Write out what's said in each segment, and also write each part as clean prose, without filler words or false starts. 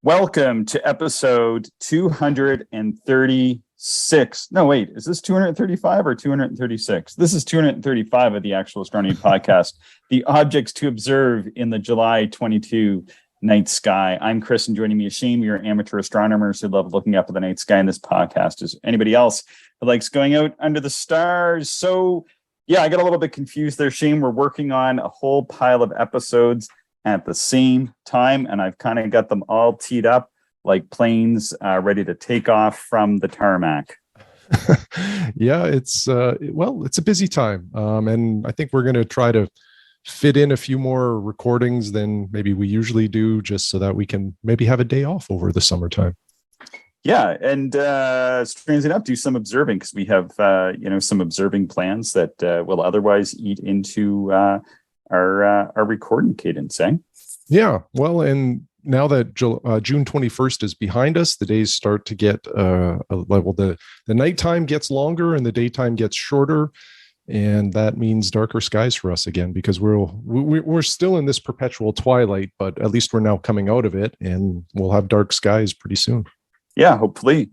Welcome to episode 236. No, wait, is this 235 or 236? This is 235 of the Actual Astronomy Podcast, the objects to observe in the July 22 night sky. I'm Chris, and joining me is Shane. We are amateur astronomers who love looking up at the night sky, and this podcast is anybody else who likes going out under the stars. So, yeah, I got a little bit confused there, Shane. We're working on a whole pile of episodes at the same time, and I've kind of got them all teed up like planes ready to take off from the tarmac. Yeah, it's a busy time, and I think we're going to try to fit in a few more recordings than maybe we usually do, just so that we can maybe have a day off over the summertime. Yeah, and strangely enough, do some observing, because we have some observing plans that will otherwise eat into our recording cadence, eh? Yeah, well, and now that June 21st is behind us, the days start to get the nighttime gets longer and the daytime gets shorter, and that means darker skies for us again, because we're still in this perpetual twilight, but at least we're now coming out of it, and we'll have dark skies pretty soon. Yeah, hopefully.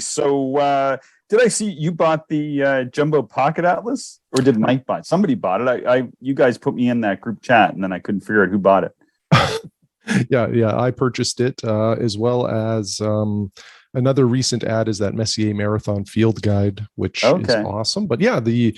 So did I see you bought the Jumbo Pocket Atlas, or did Mike buy it? Somebody bought it. You guys put me in that group chat, and then I couldn't figure out who bought it. Yeah, I purchased it, as well as another recent ad is that Messier Marathon Field Guide, which is awesome. But yeah, the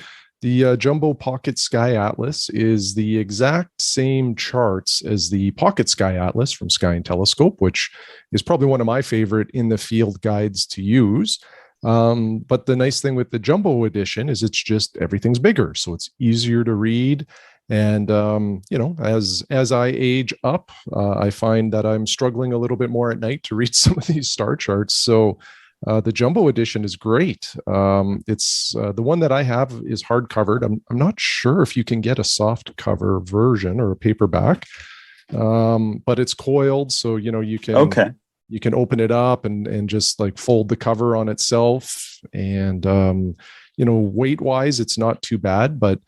Jumbo Pocket Sky Atlas is the exact same charts as the Pocket Sky Atlas from Sky and Telescope, which is probably one of my favorite in the field guides to use. But the nice thing with the Jumbo edition is it's just everything's bigger, so it's easier to read. And as I age up, I find that I'm struggling a little bit more at night to read some of these star charts. So the Jumbo edition is great. It's the one that I have is hard covered. I'm not sure if you can get a soft cover version or a paperback, but it's coiled, so you can you can open it up and just like fold the cover on itself. And weight wise, it's not too bad, but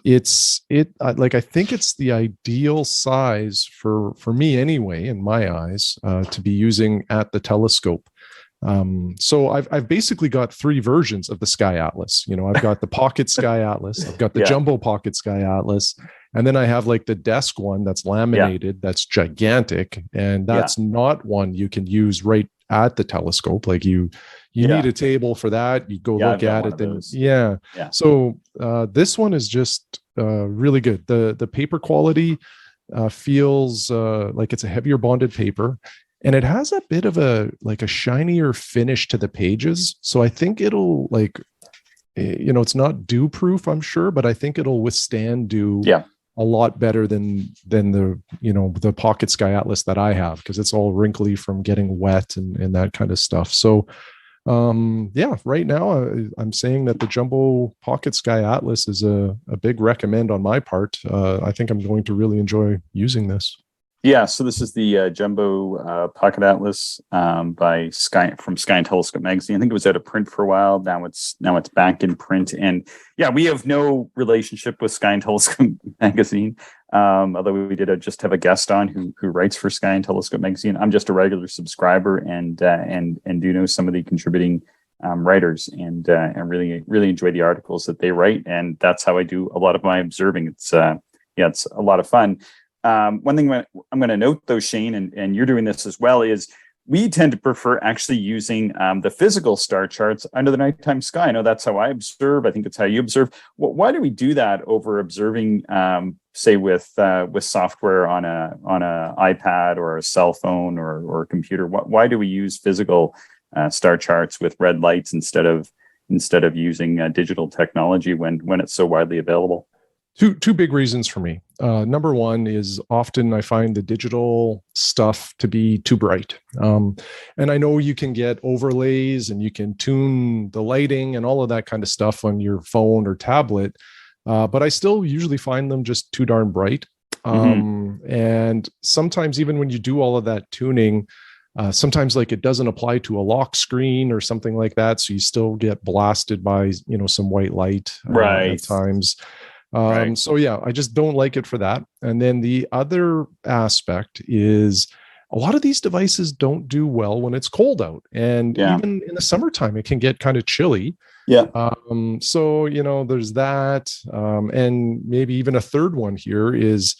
I think it's the ideal size for me anyway, in my eyes, to be using at the telescope. So I've basically got three versions of the Sky Atlas. I've got the Pocket Sky Atlas, I've got the Jumbo Pocket Sky Atlas, and then I have like the desk one that's laminated, that's gigantic, and that's not one you can use right at the telescope. Like you need a table for that. You go look at it, then So this one is just really good. The paper quality feels like it's a heavier bonded paper, and it has a bit of a shinier finish to the pages. So I think it'll it's not dew proof, I'm sure, but I think it'll withstand dew a lot better than the Pocket Sky Atlas that I have, because it's all wrinkly from getting wet and that kind of stuff. So right now I'm saying that the Jumbo Pocket Sky Atlas is a big recommend on my part. I think I'm going to really enjoy using this. Yeah, so this is the Jumbo Pocket Atlas from Sky and Telescope magazine. I think it was out of print for a while. Now it's back in print, and we have no relationship with Sky and Telescope magazine. Although we did just have a guest on who writes for Sky and Telescope magazine. I'm just a regular subscriber and do know some of the contributing writers, and really enjoy the articles that they write, and that's how I do a lot of my observing. It's a lot of fun. One thing I'm going to note, though, Shane, and you're doing this as well, is we tend to prefer actually using the physical star charts under the nighttime sky. I know that's how I observe. I think it's how you observe. Why do we do that over observing, say, with software on a iPad or a cell phone or a computer? Why do we use physical star charts with red lights instead of using digital technology when it's so widely available? Two big reasons for me. Number one is often I find the digital stuff to be too bright. And I know you can get overlays and you can tune the lighting and all of that kind of stuff on your phone or tablet. But I still usually find them just too darn bright. And sometimes even when you do all of that tuning, sometimes it doesn't apply to a lock screen or something like that. So you still get blasted by, some white light at times. So yeah, I just don't like it for that. And then the other aspect is a lot of these devices don't do well when it's cold out. And even in the summertime, it can get kind of chilly. Yeah. So, there's that. And maybe even a third one here is,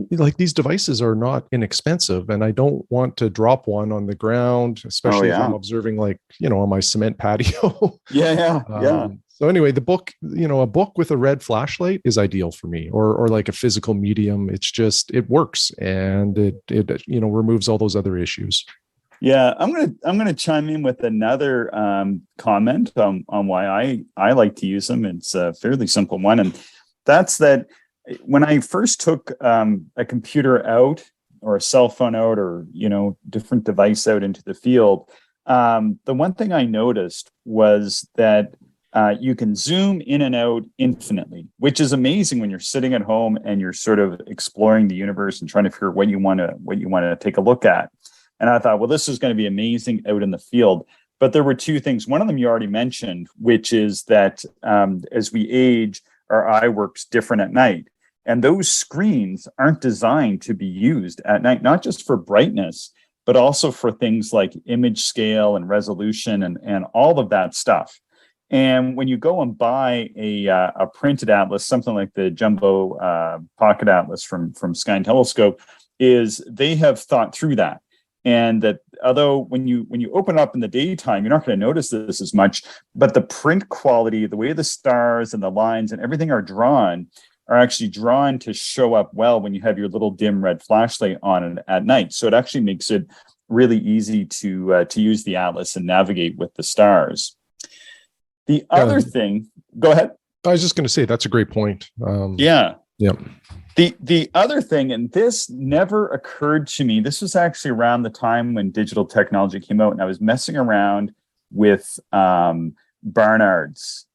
like, these devices are not inexpensive, and I don't want to drop one on the ground, especially if I'm observing, like, on my cement patio. So anyway, the book, a book with a red flashlight is ideal for me, or like a physical medium. It's just, it works, and it removes all those other issues. Yeah, I'm gonna chime in with another comment on why I like to use them. It's a fairly simple one, and that's that when I first took a computer out, or a cell phone out, or different device out into the field, the one thing I noticed was that you can zoom in and out infinitely, which is amazing when you're sitting at home and you're sort of exploring the universe and trying to figure out what you want to take a look at. And I thought, well, this is going to be amazing out in the field. But there were two things. One of them you already mentioned, which is that as we age, our eye works different at night. And those screens aren't designed to be used at night, not just for brightness, but also for things like image scale and resolution and all of that stuff. And when you go and buy a printed atlas, something like the Jumbo Pocket Atlas from Sky and Telescope, is they have thought through that. And that although when you open up in the daytime, you're not going to notice this as much, but the print quality, the way the stars and the lines and everything are actually drawn to show up well when you have your little dim red flashlight on it at night. So it actually makes it really easy to use the atlas and navigate with the stars. The other thing, go ahead. I was just going to say, that's a great point. Yeah. The other thing, and this never occurred to me, this was actually around the time when digital technology came out, and I was messing around with Barnard's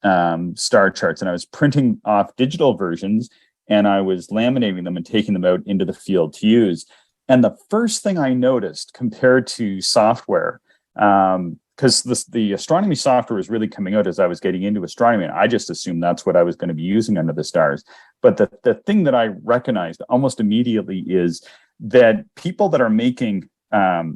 star charts, and I was printing off digital versions, and I was laminating them and taking them out into the field to use. And the first thing I noticed compared to software, because the astronomy software was really coming out as I was getting into astronomy, and I just assumed that's what I was going to be using under the stars. But the thing that I recognized almost immediately is that people that are making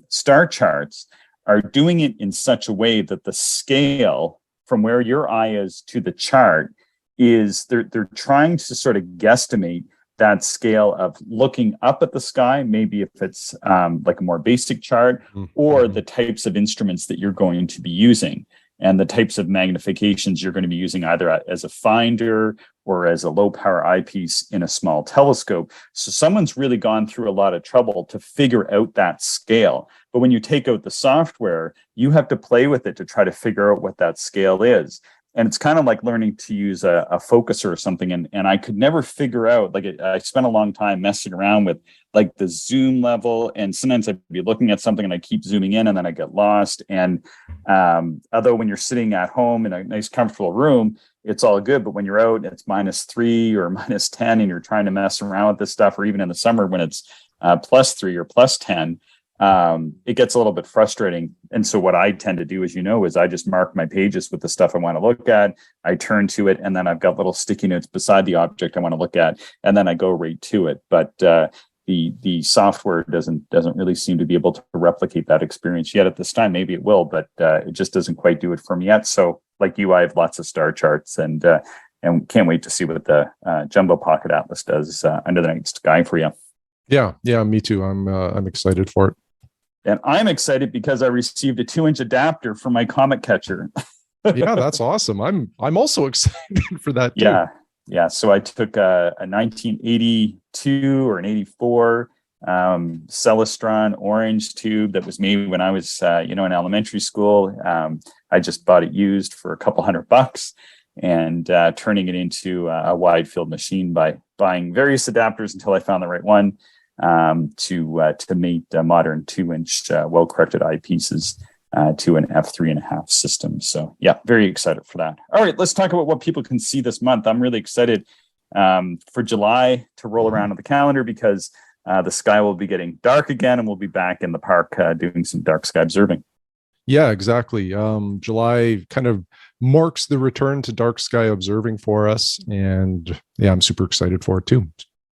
star charts are doing it in such a way that the scale from where your eye is to the chart is they're trying to sort of guesstimate that scale of looking up at the sky, maybe if it's like a more basic chart, or the types of instruments that you're going to be using and the types of magnifications you're going to be using either as a finder or as a low power eyepiece in a small telescope. So someone's really gone through a lot of trouble to figure out that scale. But when you take out the software, you have to play with it to try to figure out what that scale is. And it's kind of like learning to use a focuser or something. And I could never figure out, like, I spent a long time messing around with like the zoom level. And sometimes I'd be looking at something and I keep zooming in and then I get lost. And although when you're sitting at home in a nice, comfortable room, it's all good. But when you're out, it's -3 or -10 and you're trying to mess around with this stuff, or even in the summer when it's +3 or +10, it gets a little bit frustrating. And so what I tend to do, as you know, is I just mark my pages with the stuff I want to look at. I turn to it, and then I've got little sticky notes beside the object I want to look at, and then I go right to it. But the software doesn't really seem to be able to replicate that experience yet at this time. Maybe it will, but it just doesn't quite do it for me yet. So like you, I have lots of star charts, and can't wait to see what the Jumbo Pocket Atlas does under the night sky for you. Yeah, me too. I'm excited for it. And I'm excited because I received a 2-inch adapter for my Comet catcher. Yeah, that's awesome. I'm also excited for that too. Yeah. So I took a 1982 or an 84 Celestron orange tube that was made when I was in elementary school. I just bought it used for a couple $100 and turning it into a wide field machine by buying various adapters until I found the right one. To mate modern 2-inch well-corrected eyepieces to an f3.5 system. So yeah, very excited for that. All right, let's talk about what people can see this month. I'm really excited for July to roll around on the calendar because the sky will be getting dark again, and we'll be back in the park doing some dark sky observing. Yeah, exactly. July kind of marks the return to dark sky observing for us, and yeah, I'm super excited for it too.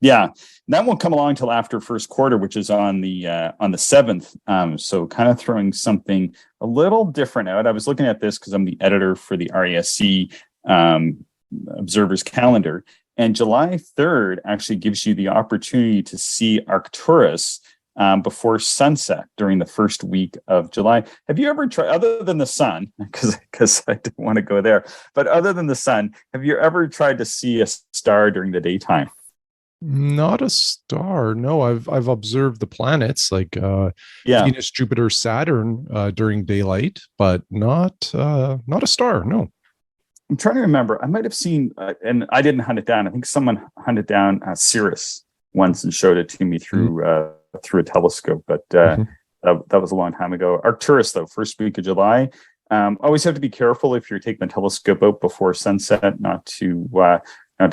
Yeah, that won't come along till after first quarter, which is on the 7th. So kind of throwing something a little different out. I was looking at this because I'm the editor for the RESC Observer's Calendar, and July 3rd actually gives you the opportunity to see Arcturus before sunset during the first week of July. Have you ever tried, other than the sun, because I didn't want to go there, but other than the sun, have you ever tried to see a star during the daytime? Not a star. No, I've observed the planets like Venus, Jupiter, Saturn during daylight, but not a star. No. I'm trying to remember. I might have seen, and I didn't hunt it down. I think someone hunted down Sirius once and showed it to me through a telescope, but that was a long time ago. Arcturus, though, first week of July. Always have to be careful if you're taking the telescope out before sunset, not to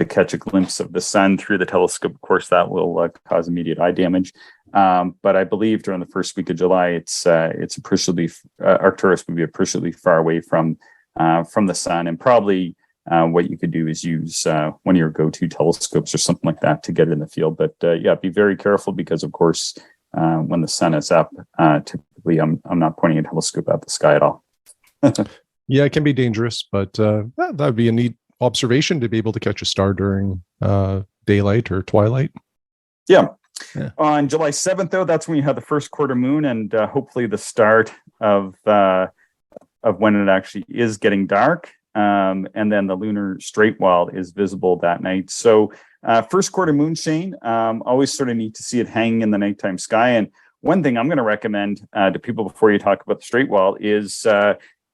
catch a glimpse of the sun through the telescope. Of course, that will cause immediate eye damage. But I believe during the first week of July, it's appreciably Arcturus would be appreciably far away from the sun, and probably what you could do is use one of your go-to telescopes or something like that to get it in the field. But be very careful because, of course, when the sun is up, typically I'm not pointing a telescope at the sky at all. Yeah, it can be dangerous, but that would be a neat observation to be able to catch a star during daylight or twilight. Yeah. On July 7th, though, that's when you have the first quarter moon, and hopefully the start of when it actually is getting dark. And then the lunar straight wall is visible that night. So first quarter moon, Shane, always sort of neat to see it hanging in the nighttime sky. And one thing I'm going to recommend to people before you talk about the straight wall is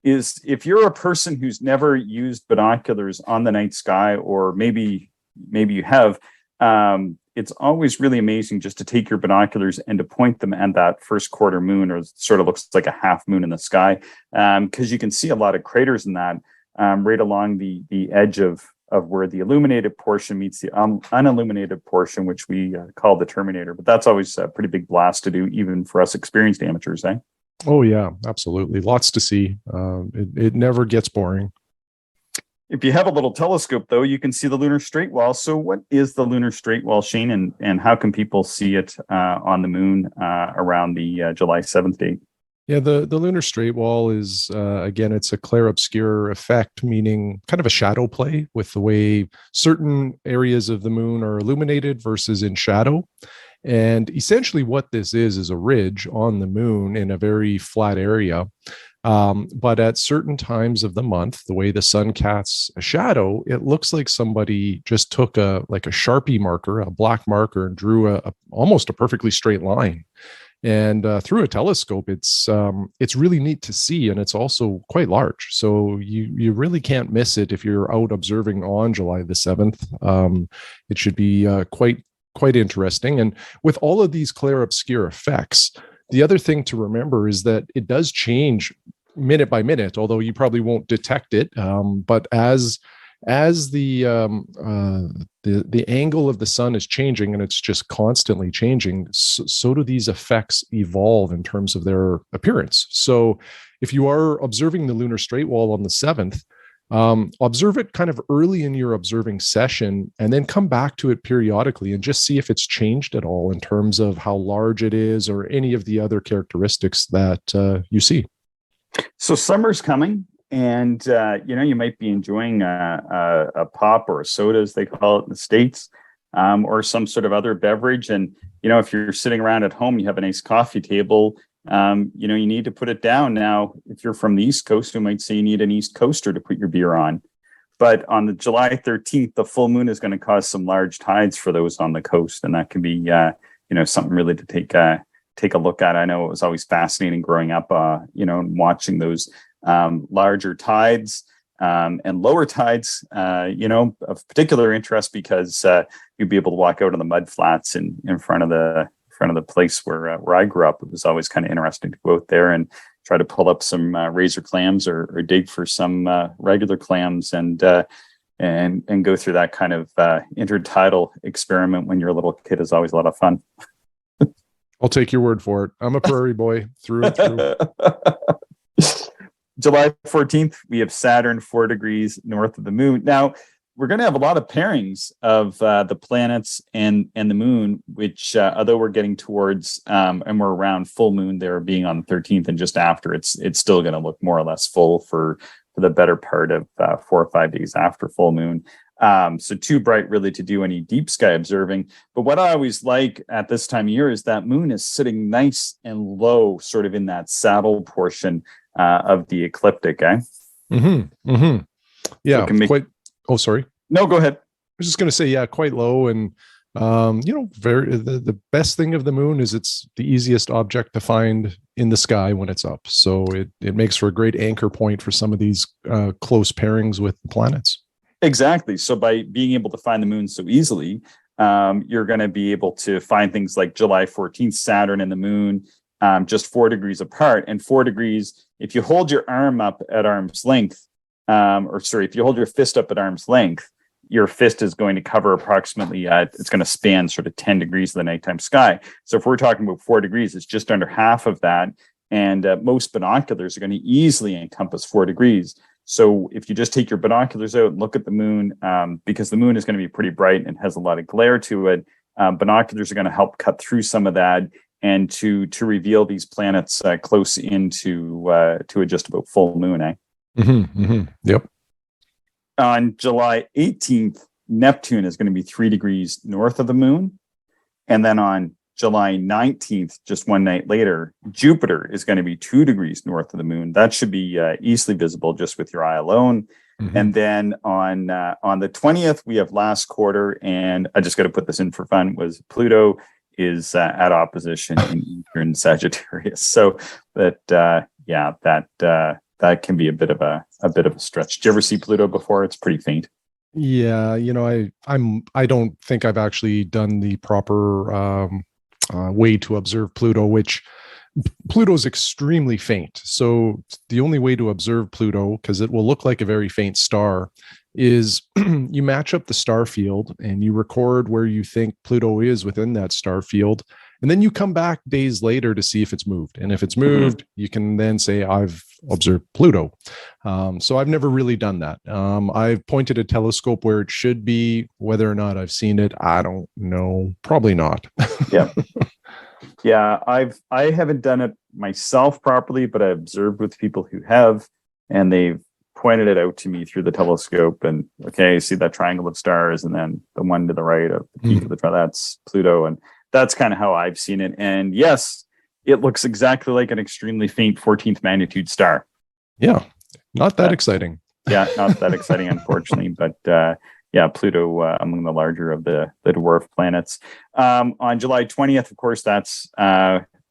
if you're a person who's never used binoculars on the night sky, or maybe you have, it's always really amazing just to take your binoculars and to point them at that first quarter moon, or sort of looks like a half moon in the sky, because you can see a lot of craters in that right along the edge of where the illuminated portion meets the unilluminated portion, which we call the terminator. But that's always a pretty big blast to do, even for us experienced amateurs, eh? Oh, yeah, absolutely. Lots to see. It never gets boring. If you have a little telescope, though, you can see the lunar straight wall. So what is the lunar straight wall, Shane, and how can people see it on the moon around the July 7th date? Yeah, the lunar straight wall is, again, it's a clair-obscur effect, meaning kind of a shadow play with the way certain areas of the moon are illuminated versus in shadow. And essentially what this is a ridge on the moon in a very flat area. But at certain times of the month, the way the sun casts a shadow, it looks like somebody just took a Sharpie marker, a black marker, and drew almost a perfectly straight line. And through a telescope, it's really neat to see, and it's also quite large. So you really can't miss it if you're out observing on July the 7th. It should be quite interesting. And with all of these clair-obscur effects, the other thing to remember is that it does change minute by minute, although you probably won't detect it. But as the angle of the sun is changing, and it's just constantly changing, so do these effects evolve in terms of their appearance. So if you are observing the lunar straight wall on the 7th, observe it kind of early in your observing session, and then come back to it periodically and just see if it's changed at all in terms of how large it is or any of the other characteristics that you see. So summer's coming, and you might be enjoying a pop or a soda, as they call it in the States, or some sort of other beverage. And if you're sitting around at home, you have a nice coffee table. You need to put it down. Now, if you're from the East Coast, we might say you need an East Coaster to put your beer on. But on the July 13th, the full moon is going to cause some large tides for those on the coast, and that can be something really to take a look at. I know it was always fascinating growing up, watching those larger tides and lower tides, of particular interest, because you'd be able to walk out on the mud flats in front of the place where I grew up. It was always kind of interesting to go out there and try to pull up some razor clams or dig for some regular clams and go through that kind of intertidal experiment when you're a little kid is always a lot of fun. I'll take your word for it. I'm a prairie boy through and through. July 14th, we have Saturn 4 degrees north of the moon. Now, we're going to have a lot of pairings of the planets and the moon, which although we're getting towards and we're around full moon there being on the 13th and just after, it's still going to look more or less full for the better part of 4 or 5 days after full moon. So too bright really to do any deep sky observing. But what I always like at this time of year is that moon is sitting nice and low, sort of in that saddle portion of the ecliptic. Yeah, so quite. Oh, sorry. No, go ahead. I was just going to say, yeah, quite low. And, the best thing of the moon is it's the easiest object to find in the sky when it's up. So it makes for a great anchor point for some of these close pairings with the planets. Exactly. So by being able to find the moon so easily, you're going to be able to find things like July 14th, Saturn and the moon, just 4 degrees apart. And 4 degrees, if you hold your arm up at arm's length, if you hold your fist up at arm's length, your fist is going to cover approximately, it's going to span sort of 10 degrees of the nighttime sky. So if we're talking about 4 degrees, it's just under half of that. And most binoculars are going to easily encompass 4 degrees. So if you just take your binoculars out and look at the moon, because the moon is going to be pretty bright and has a lot of glare to it, binoculars are going to help cut through some of that and to reveal these planets close into to a just about full moon. Yep. On July 18th, Neptune is going to be 3 degrees north of the moon. And then on July 19th, just one night later, Jupiter is going to be 2 degrees north of the moon. That should be easily visible just with your eye alone. And then on the 20th, we have last quarter, and I just got to put this in for fun, was Pluto is at opposition in Sagittarius. So that can be a bit of a stretch. Did you ever see Pluto before? It's pretty faint. Yeah, I don't think I've actually done the proper way to observe Pluto, which Pluto's extremely faint. So the only way to observe Pluto, because it will look like a very faint star, is you match up the star field and you record where you think Pluto is within that star field. And then you come back days later to see if it's moved. And if it's moved, you can then say, I've observed Pluto. So I've never really done that. I've pointed a telescope where it should be. Whether or not I've seen it, I don't know. Probably not. Yeah, I haven't done it myself properly, but I observed with people who have, and they've pointed it out to me through the telescope. And okay, see that triangle of stars, and then the one to the right of the peak of the triangle, that's Pluto. And that's kind of how I've seen it. And yes, it looks exactly like an extremely faint 14th magnitude star. Yeah, not that exciting. Yeah, not that exciting, unfortunately. But Pluto among the larger of the dwarf planets. On July 20th, of course, that's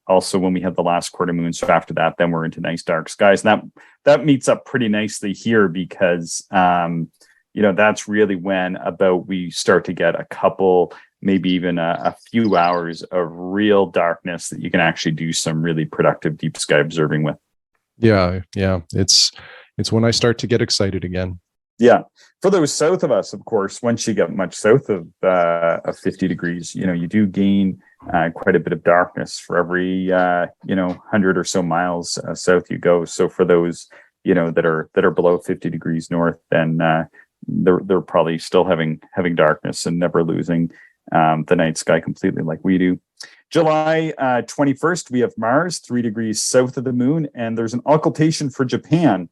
also when we have the last quarter moon. So after that, then we're into nice dark skies. And that meets up pretty nicely here because, that's really when about we start to get a couple, maybe even a few hours of real darkness that you can actually do some really productive deep sky observing with. Yeah. It's when I start to get excited again. Yeah. For those south of us, of course, once you get much south of 50 degrees, you do gain quite a bit of darkness for every 100 or so miles south you go. So for those that are below 50 degrees north, then they're probably still having darkness and never losing the night sky completely like we do. July 21st, we have Mars 3 degrees south of the moon, and there's an occultation for Japan.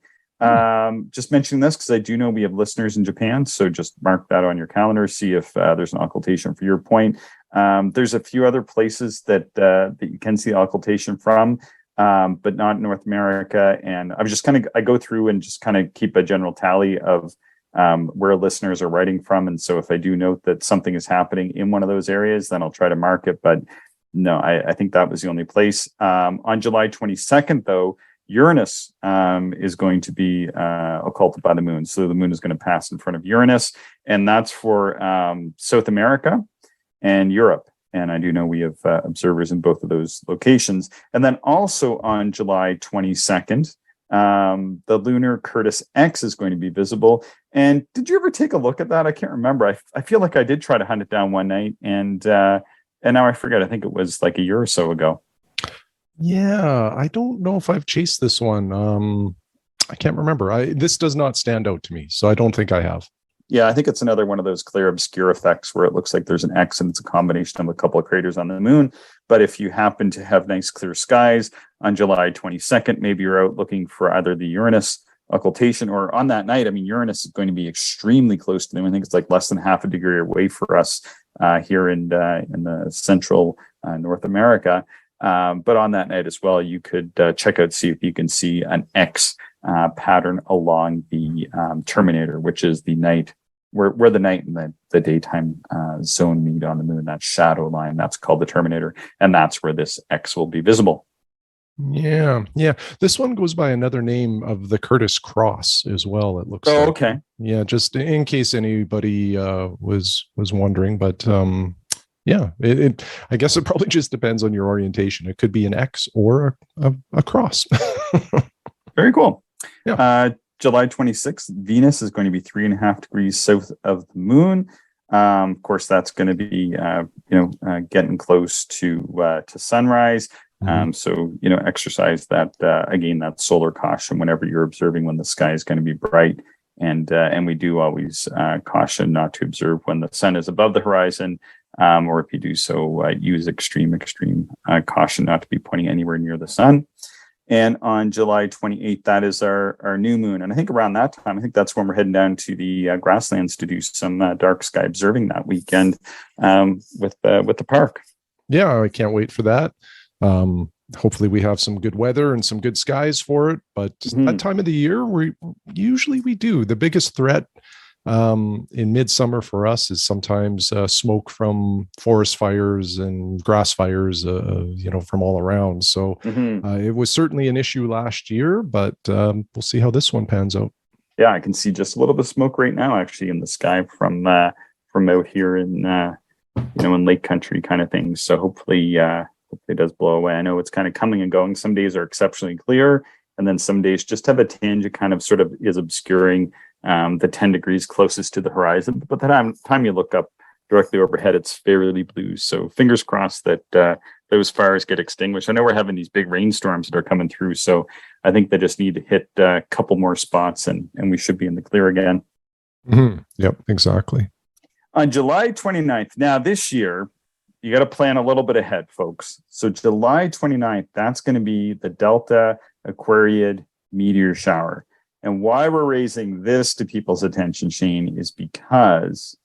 Just mentioning this because I do know we have listeners in Japan, so just mark that on your calendar, see if there's an occultation for your point. There's a few other places that you can see occultation from, but not North America. And I go through and just kind of keep a general tally of where listeners are writing from. And so if I do note that something is happening in one of those areas, then I'll try to mark it. But no, I think that was the only place. On July 22nd, though, Uranus is going to be occulted by the moon. So the moon is going to pass in front of Uranus, and that's for South America and Europe. And I do know we have observers in both of those locations. And then also on July 22nd, the Lunar Curtis X is going to be visible. And did you ever take a look at that? I can't remember. I feel like I did try to hunt it down one night, and now I forget. I think it was like a year or so ago. Yeah, I don't know if I've chased this one. I can't remember. This does not stand out to me, so I don't think I have. Yeah, I think it's another one of those clear obscure effects where it looks like there's an X and it's a combination of a couple of craters on the moon. But if you happen to have nice clear skies on July 22nd, maybe you're out looking for either the Uranus occultation, or on that night, I mean, Uranus is going to be extremely close to them. I think it's like less than half a degree away for us here in the central North America. But on that night as well, you could check out, see if you can see an X pattern along the terminator, which is the night where the night and the daytime zone meet on the moon. That shadow line, that's called the terminator, and that's where this X will be visible. Yeah. This one goes by another name of the Curtis Cross as well. It looks. Oh, okay. Yeah, just in case anybody was wondering, but yeah, I guess it probably just depends on your orientation. It could be an X or a cross. Very cool. Yeah. July 26th, Venus is going to be 3.5 degrees south of the moon. Of course, that's going to be getting close to sunrise. So, exercise that, again, that solar caution whenever you're observing when the sky is going to be bright. And we do always caution not to observe when the sun is above the horizon, or if you do so, use extreme caution not to be pointing anywhere near the sun. And on July 28th, that is our new moon. And I think around that time, I think that's when we're heading down to the grasslands to do some dark sky observing that weekend with the park. Yeah, I can't wait for that. Hopefully we have some good weather and some good skies for it, but that time of the year we do. The biggest threat in midsummer for us is sometimes smoke from forest fires and grass fires, from all around. So it was certainly an issue last year, but we'll see how this one pans out. Yeah, I can see just a little bit of smoke right now, actually, in the sky from out here in in Lake Country kind of things. So hopefully it does blow away. I know it's kind of coming and going. Some days are exceptionally clear, and then some days just have a tinge. It kind of sort of is obscuring the 10 degrees closest to the horizon. But the time you look up directly overhead, it's fairly blue. So fingers crossed that those fires get extinguished. I know we're having these big rainstorms that are coming through, so I think they just need to hit a couple more spots, and we should be in the clear again. Yep, exactly. On July 29th, now this year, you got to plan a little bit ahead, folks. So July 29th, that's going to be the Delta Aquariid meteor shower. And why we're raising this to people's attention, Shane, is because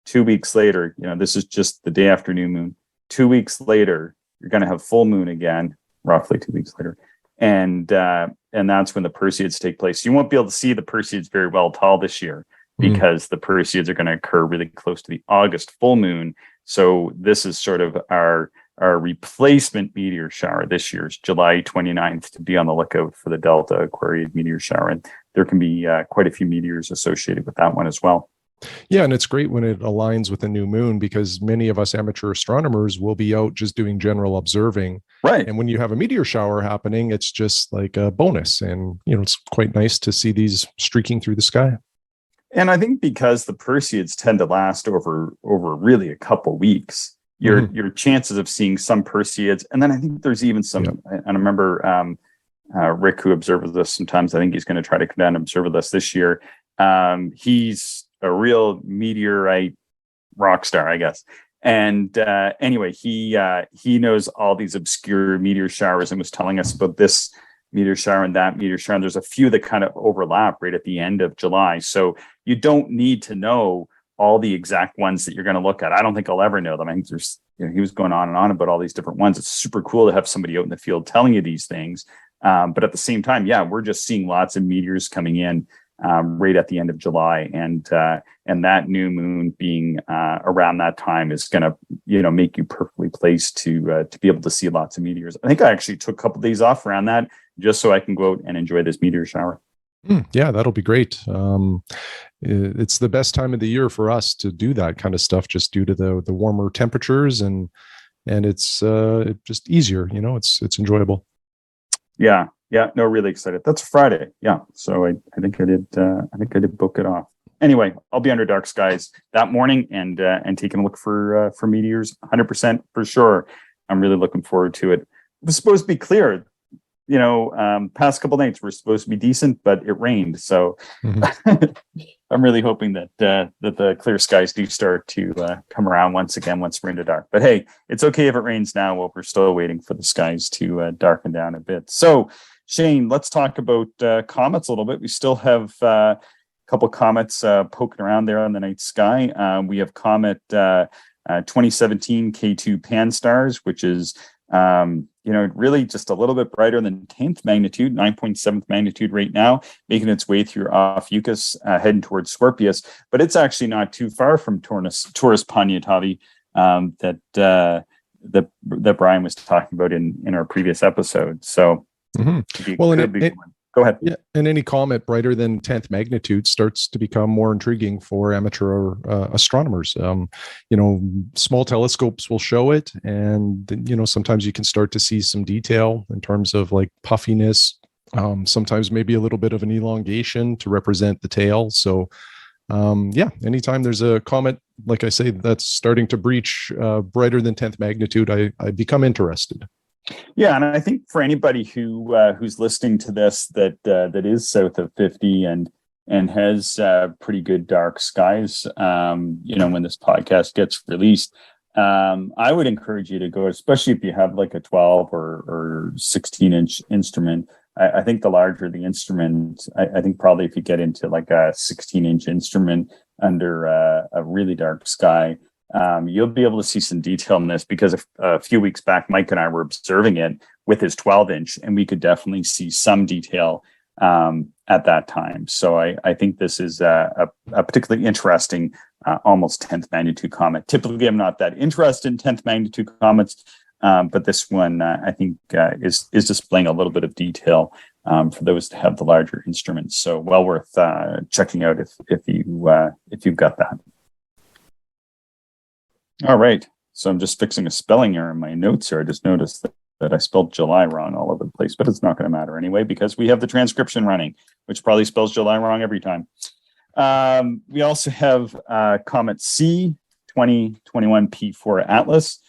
2 weeks later, this is just the day after new moon. 2 weeks later, you're going to have full moon again, roughly 2 weeks later. And that's when the Perseids take place. You won't be able to see the Perseids very well at all this year because the Perseids are going to occur really close to the August full moon. So this is sort of our replacement meteor shower this year's July 29th, to be on the lookout for the Delta Aquariid meteor shower. And there can be quite a few meteors associated with that one as well. Yeah, and it's great when it aligns with a new moon, because many of us amateur astronomers will be out just doing general observing. Right. And when you have a meteor shower happening, it's just like a bonus. And, it's quite nice to see these streaking through the sky. And I think because the Perseids tend to last over really a couple weeks, your chances of seeing some Perseids, and then I think there's even some, and I remember Rick, who observes this sometimes, I think he's going to try to come down and observe with us this year. He's a real meteorite rock star, I guess. And anyway, he knows all these obscure meteor showers and was telling us about this meteor shower and that meteor shower. And there's a few that kind of overlap right at the end of July. So you don't need to know all the exact ones that you're going to look at. I don't think I'll ever know them. I think there's, he was going on and on about all these different ones. It's super cool to have somebody out in the field telling you these things. But at the same time, we're just seeing lots of meteors coming in right at the end of July, and that new moon being around that time is going to, make you perfectly placed to be able to see lots of meteors. I think I actually took a couple of days off around that just so I can go out and enjoy this meteor shower. Yeah, that'll be great. It's the best time of the year for us to do that kind of stuff, just due to the warmer temperatures, and it's just easier. It's enjoyable. Yeah, no, really excited. That's Friday. Yeah, so I think I did book it off. Anyway, I'll be under dark skies that morning and taking a look for meteors, 100% for sure. I'm really looking forward to it. It was supposed to be clear. past couple nights were supposed to be decent, but it rained. So I'm really hoping that the clear skies do start to come around once again once we're into dark. But hey, it's okay if it rains now while we're still waiting for the skies to darken down a bit. So Shane, let's talk about comets a little bit. We still have a couple comets poking around there on the night sky. We have Comet 2017 K2 Pan-STARRS, which is really just a little bit brighter than 10th magnitude, 9.7th magnitude right now, making its way through Ophiuchus, heading towards Scorpius. But it's actually not too far from Taurus Poniatavi that Brian was talking about in our previous episode. So, well, go ahead. Yeah, and any comet brighter than 10th magnitude starts to become more intriguing for amateur astronomers. Small telescopes will show it, and sometimes you can start to see some detail in terms of like puffiness. Sometimes maybe a little bit of an elongation to represent the tail. So, anytime there's a comet, like I say, that's starting to breach brighter than 10th magnitude, I become interested. Yeah, and I think for anybody who's listening to this that is south of 50 and has pretty good dark skies, when this podcast gets released, I would encourage you to go, especially if you have like a 12 or 16-inch instrument. I think the larger the instrument, I think probably if you get into like a 16-inch instrument under a really dark sky, you'll be able to see some detail in this, because a few weeks back, Mike and I were observing it with his 12-inch, and we could definitely see some detail at that time. So I think this is a particularly interesting almost 10th magnitude comet. Typically, I'm not that interested in 10th magnitude comets, but this one I think is displaying a little bit of detail for those to have the larger instruments. So well worth checking out if you've got that. All right. So I'm just fixing a spelling error in my notes here. I just noticed that I spelled July wrong all over the place, but it's not going to matter anyway, because we have the transcription running, which probably spells July wrong every time. We also have Comet C 2021 P4 Atlas,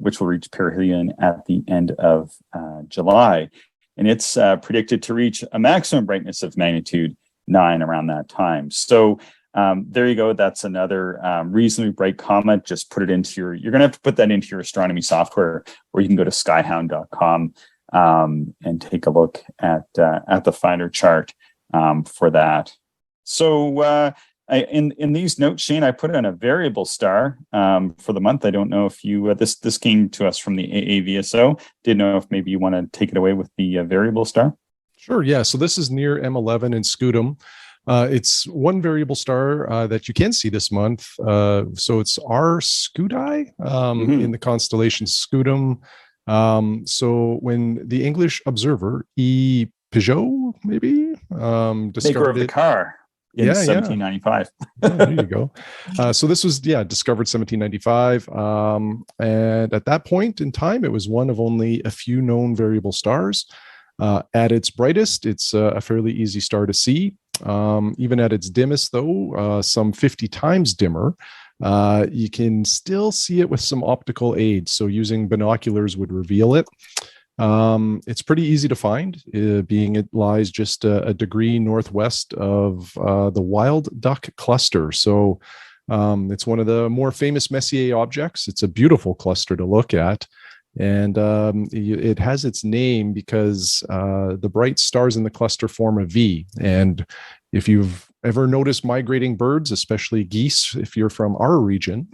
which will reach perihelion at the end of July. And it's predicted to reach a maximum brightness of magnitude 9 around that time. So there you go. That's another reasonably bright comet. Just put it into you're going to have to put that into your astronomy software, or you can go to skyhound.com and take a look at the finder chart for that. So in these notes, Shane, I put in a variable star for the month. I don't know if you, this came to us from the AAVSO. Didn't know if maybe you want to take it away with the variable star. Sure. Yeah. So this is near M11 in Scutum. It's one variable star that you can see this month. So it's R Scuti in the constellation Scutum. So when the English observer E. Peugeot maybe discovered maker of the car in 1795. There you go. So this was discovered 1795, and at that point in time, it was one of only a few known variable stars. At its brightest, it's a fairly easy star to see. Even at its dimmest, though, some 50 times dimmer, you can still see it with some optical aids. So using binoculars would reveal it. It's pretty easy to find, being it lies just a degree northwest of the Wild Duck Cluster. So it's one of the more famous Messier objects. It's a beautiful cluster to look at. And it has its name because the bright stars in the cluster form a V. And if you've ever noticed migrating birds, especially geese, if you're from our region,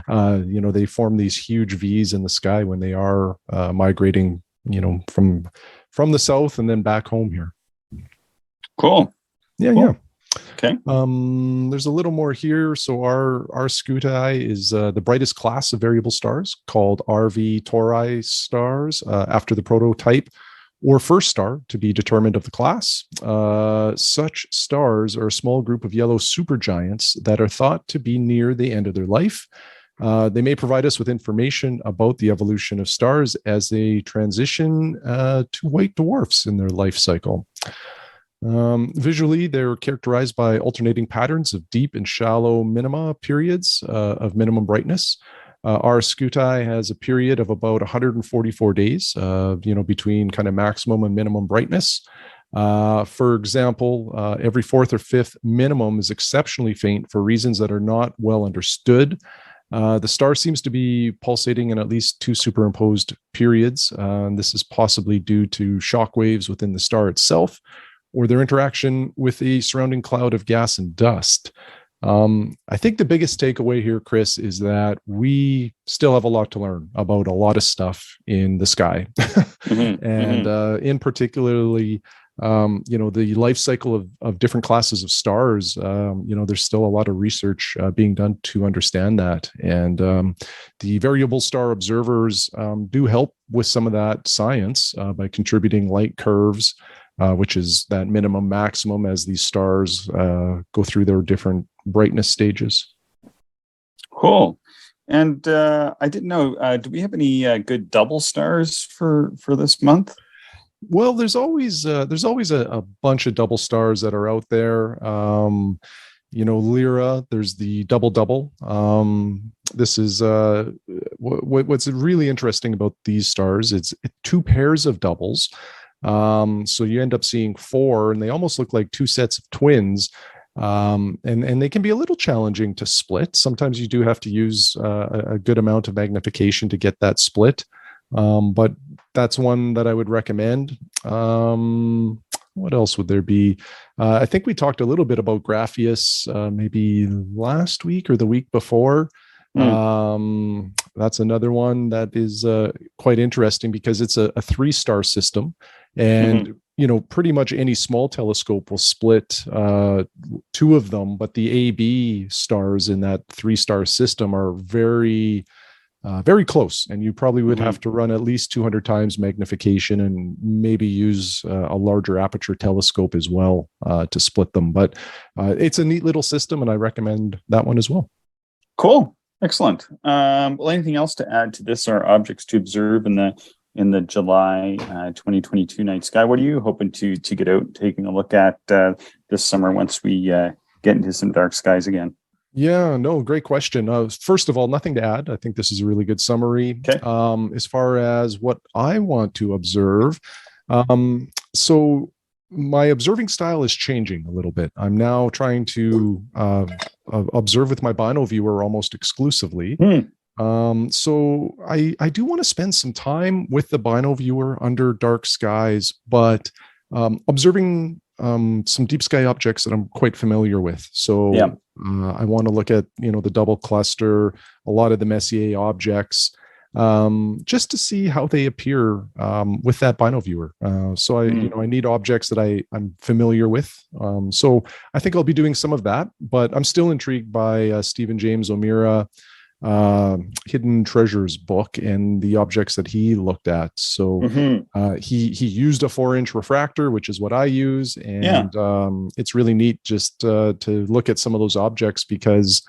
they form these huge V's in the sky when they are migrating, from the south and then back home here. Cool. Yeah, cool. yeah. Okay. There's a little more here. So our Scuti is the brightest class of variable stars, called RV Tauri stars, after the prototype or first star to be determined of the class. Such stars are a small group of yellow supergiants that are thought to be near the end of their life. They may provide us with information about the evolution of stars as they transition to white dwarfs in their life cycle. Visually, they're characterized by alternating patterns of deep and shallow minima periods of minimum brightness. Our Scuti has a period of about 144 days, between kind of maximum and minimum brightness. For example, every fourth or fifth minimum is exceptionally faint for reasons that are not well understood. The star seems to be pulsating in at least two superimposed periods. And this is possibly due to shock waves within the star itself or their interaction with a surrounding cloud of gas and dust. I think the biggest takeaway here, Chris, is that we still have a lot to learn about a lot of stuff in the sky. And in particularly, the life cycle of different classes of stars. There's still a lot of research being done to understand that. And the variable star observers do help with some of that science by contributing light curves, which is that minimum maximum as these stars go through their different brightness stages. Cool. And I didn't know, do we have any good double stars for this month? Well, there's always a bunch of double stars that are out there. Lyra, there's the double. This is what's really interesting about these stars. It's two pairs of doubles. So you end up seeing four, and they almost look like two sets of twins. And they can be a little challenging to split. Sometimes you do have to use a good amount of magnification to get that split. But that's one that I would recommend. What else would there be? I think we talked a little bit about Grapheus maybe last week or the week before. That's another one that is quite interesting because it's a 3-star system, and pretty much any small telescope will split two of them, but the AB stars in that 3-star system are very close, and you probably would have to run at least 200 times magnification and maybe use a larger aperture telescope as well to split them. But it's a neat little system, and I recommend that one as well. Cool. Excellent. Well, anything else to add to this? Our objects to observe in the July 2022 night sky. What are you hoping to get out, taking a look at this summer once we get into some dark skies again? Yeah, no, great question. First of all, nothing to add. I think this is a really good summary. Okay. As far as what I want to observe, so my observing style is changing a little bit. I'm now trying to observe with my bino viewer almost exclusively. So I do want to spend some time with the bino viewer under dark skies, but observing some deep sky objects that I'm quite familiar with. So I want to look at, the double cluster, a lot of the Messier objects, just to see how they appear with that bino viewer. So I need objects that I'm familiar with. So I think I'll be doing some of that, but I'm still intrigued by Stephen James O'Meara, Hidden Treasures book and the objects that he looked at. So he used a 4-inch refractor, which is what I use, and it's really neat just to look at some of those objects because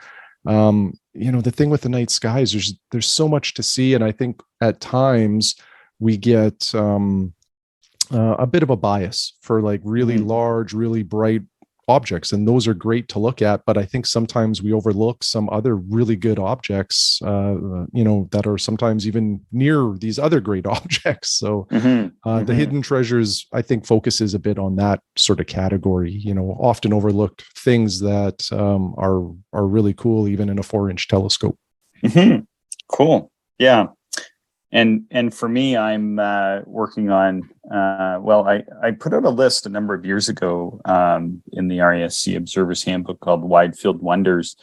the thing with the night skies, there's so much to see, and I think at times we get a bit of a bias for like really large, really bright objects, and those are great to look at, but I think sometimes we overlook some other really good objects that are sometimes even near these other great objects. So the Hidden Treasures, I think, focuses a bit on that sort of category, often overlooked things that are really cool even in a 4-inch telescope. Cool. Yeah. And for me, I'm working on, I put out a list a number of years ago in the RASC Observer's Handbook called Wide Field Wonders.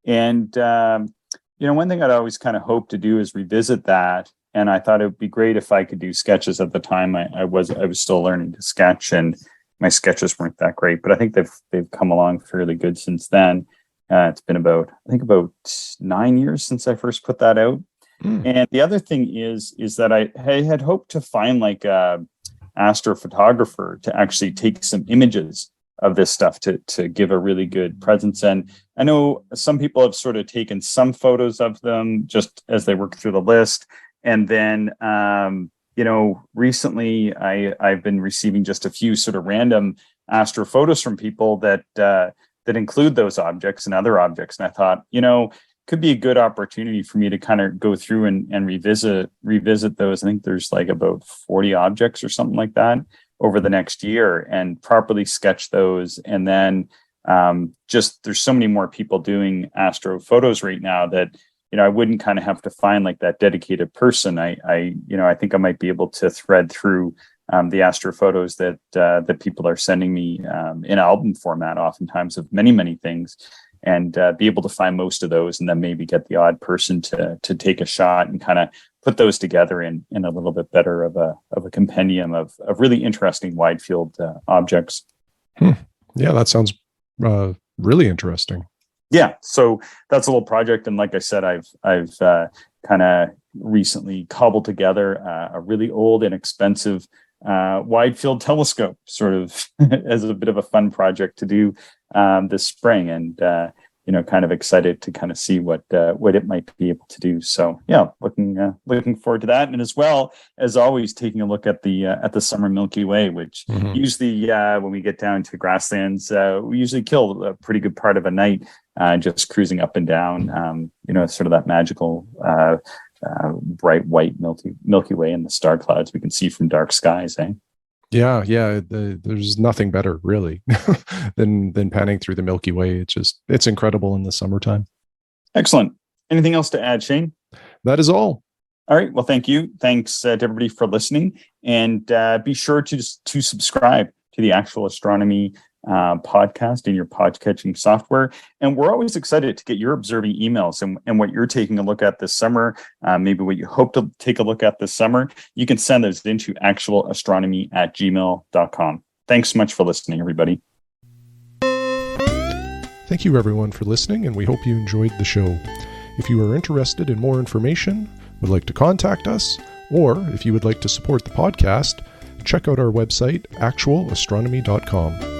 And, one thing I'd always kind of hoped to do is revisit that. And I thought it would be great if I could do sketches. At the time. I was still learning to sketch, and my sketches weren't that great, but I think they've come along fairly good since then. It's been about 9 years since I first put that out. And the other thing is that I had hoped to find like a astrophotographer to actually take some images of this stuff to give a really good presence. And I know some people have sort of taken some photos of them just as they work through the list. And then, recently I've been receiving just a few sort of random astrophotos from people that include those objects and other objects. And I thought, could be a good opportunity for me to kind of go through and revisit those. I think there's like about 40 objects or something like that over the next year, and properly sketch those. And then just there's so many more people doing astrophotos right now that, I wouldn't kind of have to find like that dedicated person. I think I might be able to thread through the astrophotos that people are sending me in album format, oftentimes, of many, many things, and be able to find most of those, and then maybe get the odd person to take a shot and kind of put those together in a little bit better of a compendium of really interesting wide field objects. Yeah, that sounds really interesting. Yeah, so that's a little project, and like I said, I've kind of recently cobbled together a really old and expensive wide field telescope, sort of as a bit of a fun project to do this spring, and kind of excited to kind of see what it might be able to do. So yeah, looking forward to that, and as well as always taking a look at the Summer Milky Way, which usually when we get down to grasslands, we usually kill a pretty good part of a night just cruising up and down, sort of that magical bright white Milky Way in the star clouds we can see from dark skies. Yeah. There's nothing better really than panning through the Milky Way. It's incredible in the summertime. Excellent. Anything else to add, Shane? That is all. All right. Well, thank you. Thanks to everybody for listening, and be sure to subscribe to the Actual Astronomy podcast in your podcatching software. And we're always excited to get your observing emails and what you're taking a look at this summer, maybe what you hope to take a look at this summer. You can send those into actualastronomy@gmail.com. Thanks so much for listening, everybody. Thank you, everyone, for listening, and we hope you enjoyed the show. If you are interested in more information, would like to contact us, or if you would like to support the podcast, check out our website, actualastronomy.com.